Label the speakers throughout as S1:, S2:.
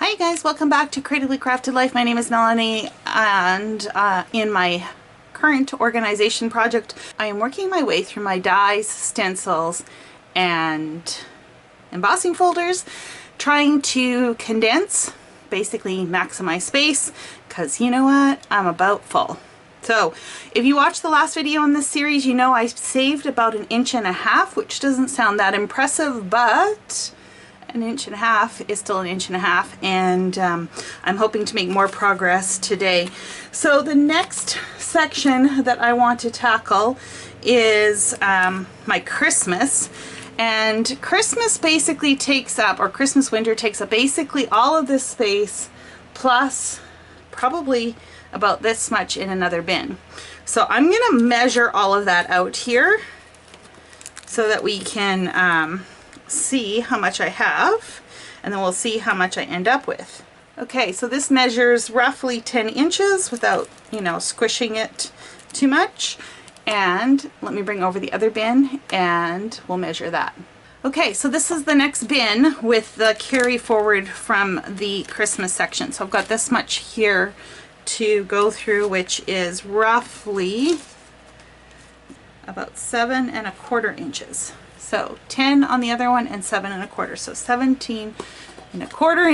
S1: Hi guys, welcome back to Creatively Crafted Life. My name is Melanie, and in my current organization project, I am working my way through my dies, stencils, and embossing folders, trying to condense, basically maximize space, because you know what? I'm about full. So if you watched the last video in this series, you know I saved about 1.5 inches, which doesn't sound that impressive, but 1.5 inches is still 1.5 inches, and I'm hoping to make more progress today. So the next section that I want to tackle is my Christmas. And Christmas basically takes up, or Christmas winter takes up basically all of this space, plus probably about this much in another bin. So I'm going to measure all of that out here so that we can see how much I have, and then we'll see how much I end up with. Okay, so this measures roughly 10 inches without, you know, squishing it too much. And let me bring over the other bin and we'll measure that. Okay, so this is the next bin with the carry forward from the Christmas section. So I've got this much here to go through, which is roughly about 7¼ inches. So 10 on the other one and 7¼ so 17¼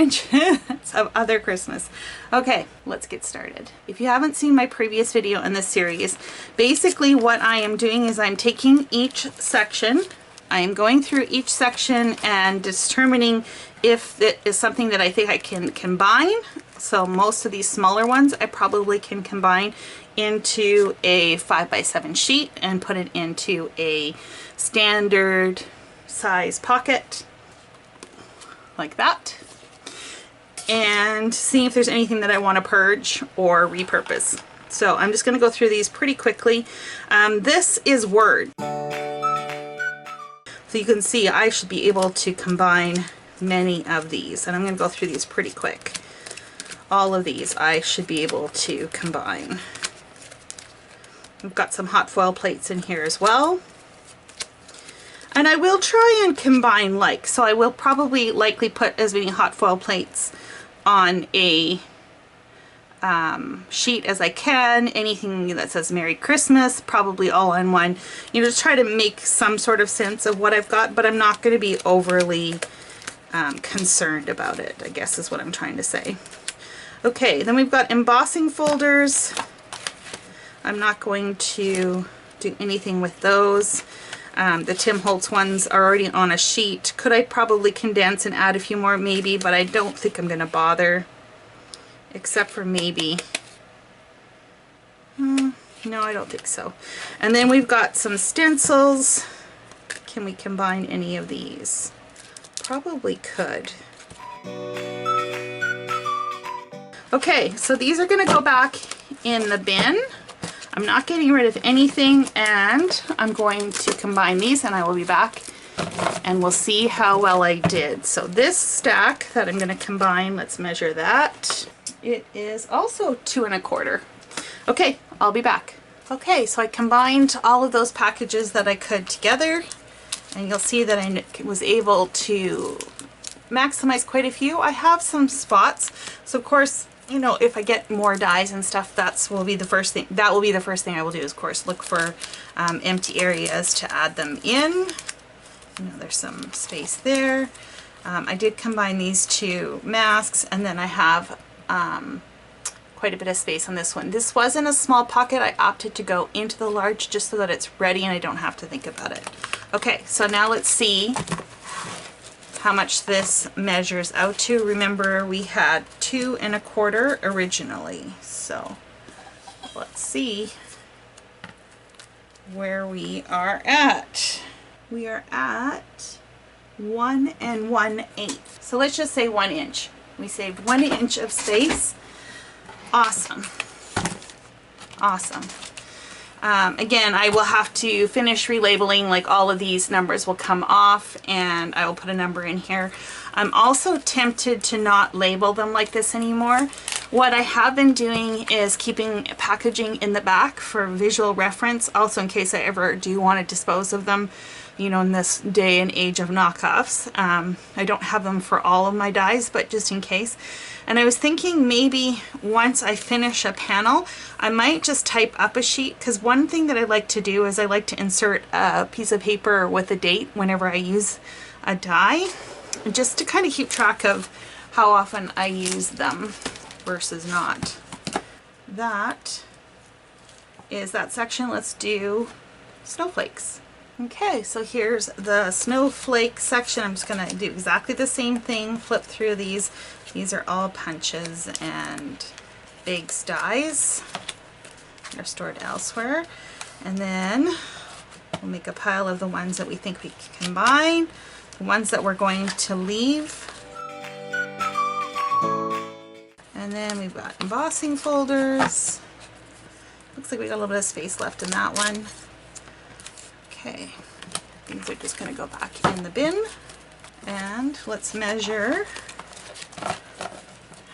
S1: inches of other Christmas. Okay, let's get started. If you haven't seen my previous video in this series, basically what I am doing is I'm taking each section, I am going through each section and determining if it is something that I think I can combine. So most of these smaller ones I probably can combine into a 5x7 sheet and put it into a standard size pocket like that, and see if there's anything that I want to purge or repurpose. So I'm just going to go through these pretty quickly. This is Word, so you can see I should be able to combine many of these, and I'm going to go through these pretty quick. All of these I should be able to combine. I've got some hot foil plates in here as well. And I will try and combine like, so I will probably likely put as many hot foil plates on a sheet as I can. Anything that says Merry Christmas, probably all on one. You know, just try to make some sort of sense of what I've got, but I'm not going to be overly concerned about it, I guess is what I'm trying to say. Okay, then we've got embossing folders. I'm not going to do anything with those. The Tim Holtz ones are already on a sheet. Could I probably condense and add a few more? Maybe, but I don't think I'm going to bother. Except for maybe. No, I don't think so. And then we've got some stencils. Can we combine any of these? Probably could. Okay, so these are going to go back in the bin. I'm not getting rid of anything, and I'm going to combine these, and I will be back and we'll see how well I did. So this stack that I'm going to combine, let's measure that. It is also 2¼ Okay, I'll be back. Okay, so I combined all of those packages that I could together, and you'll see that I was able to maximize quite a few. I have some spots, so of course, you know, if I get more dies and stuff, that will be the first thing I will do, is of course look for empty areas to add them in. You know, there's some space there. I did combine these two masks, and then I have quite a bit of space on this one. This was in a small pocket. I opted to go into the large just so that it's ready and I don't have to think about it. Okay, so now let's see how much this measures out to. Remember, we had 2¼ originally, so let's see where we are at. We are at 1 1/8. So let's just say 1 inch. We saved 1 inch of space. Awesome. Awesome. Again, I will have to finish relabeling, like all of these numbers will come off and I will put a number in here. I'm also tempted to not label them like this anymore. What I have been doing is keeping packaging in the back for visual reference, also in case I ever do want to dispose of them. you know, in this day and age of knockoffs. I don't have them for all of my dies, but just in case. And I was thinking maybe once I finish a panel, I might just type up a sheet, because one thing that I like to do is I like to insert a piece of paper with a date whenever I use a die, just to kind of keep track of how often I use them versus not. That is that section. Let's do snowflakes. Okay, so here's the snowflake section. I'm just going to do exactly the same thing, flip through these. These are all punches and Biggs dies. They're stored elsewhere. And then we'll make a pile of the ones that we think we can combine, the ones that we're going to leave. And then we've got embossing folders. Looks like we got a little bit of space left in that one. Okay, these are just going to go back in the bin. And let's measure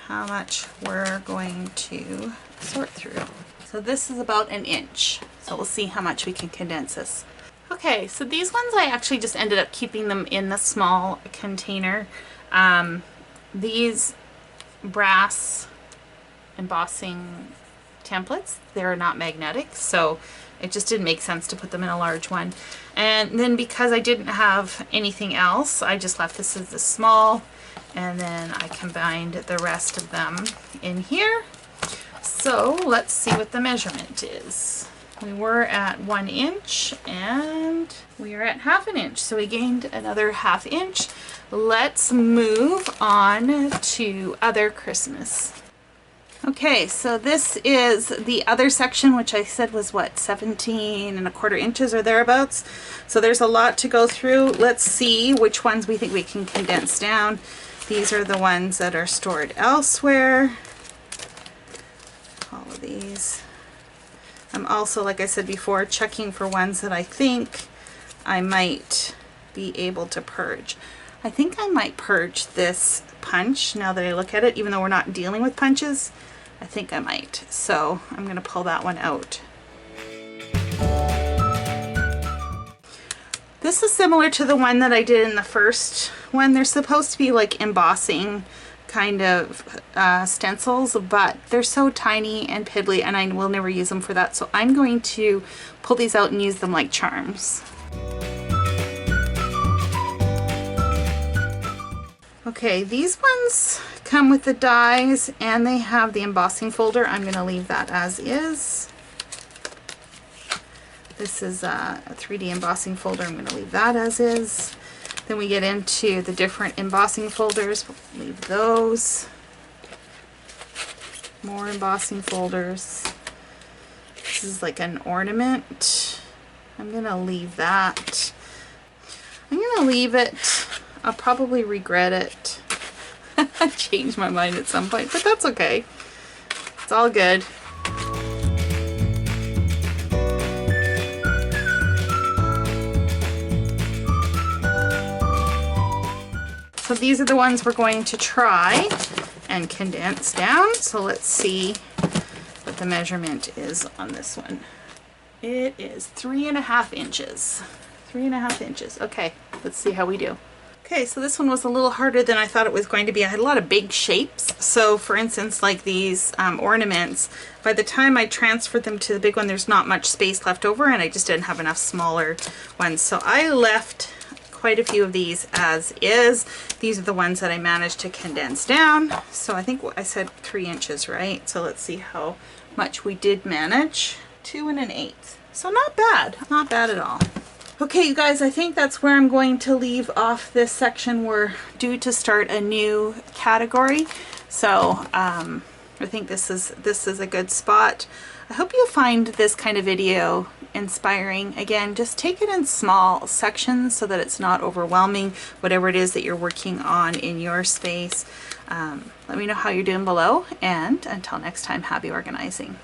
S1: how much we're going to sort through. So this is about 1 inch. So we'll see how much we can condense this. Okay, so these ones I actually just ended up keeping them in the small container. These brass embossing templates, they're not magnetic, so it just didn't make sense to put them in a large one. And then because I didn't have anything else, I just left this as a small, and then I combined the rest of them in here. So let's see what the measurement is. We were at 1 inch and we are at 1/2 inch, so we gained another 1/2 inch. Let's move on to other Christmas. Okay, so this is the other section, which I said was what, 17¼ inches or thereabouts. So there's a lot to go through. Let's see which ones we think we can condense down. These are the ones that are stored elsewhere. All of these. I'm also, like I said before, checking for ones that I think I might be able to purge. I think I might purge this punch now that I look at it, even though we're not dealing with punches. I think I might. So I'm going to pull that one out. This is similar to the one that I did in the first one. They're supposed to be like embossing kind of stencils, but they're so tiny and piddly and I will never use them for that. So I'm going to pull these out and use them like charms. Okay, these ones come with the dies and they have the embossing folder. I'm going to leave that as is. This is a 3D embossing folder. I'm going to leave that as is. Then we get into the different embossing folders. We'll leave those. More embossing folders. This is like an ornament. I'm going to leave that. I'm going to leave it. I'll probably regret it. I change my mind at some point, but that's okay. It's all good. So these are the ones we're going to try and condense down. So let's see what the measurement is on this one. It is 3½ inches. 3½ inches. Okay, let's see how we do. Okay, so this one was a little harder than I thought it was going to be. I had a lot of big shapes. So for instance, like these ornaments, by the time I transferred them to the big one, there's not much space left over and I just didn't have enough smaller ones. So I left quite a few of these as is. These are the ones that I managed to condense down. So I think I said 3 inches, right? So let's see how much we did manage. 2 1/8. So not bad, not bad at all. Okay, you guys, I think that's where I'm going to leave off this section. We're due to start a new category. So I think this is a good spot. I hope you find this kind of video inspiring. Again, just take it in small sections so that it's not overwhelming, whatever it is that you're working on in your space. Let me know how you're doing below, and until next time, happy organizing.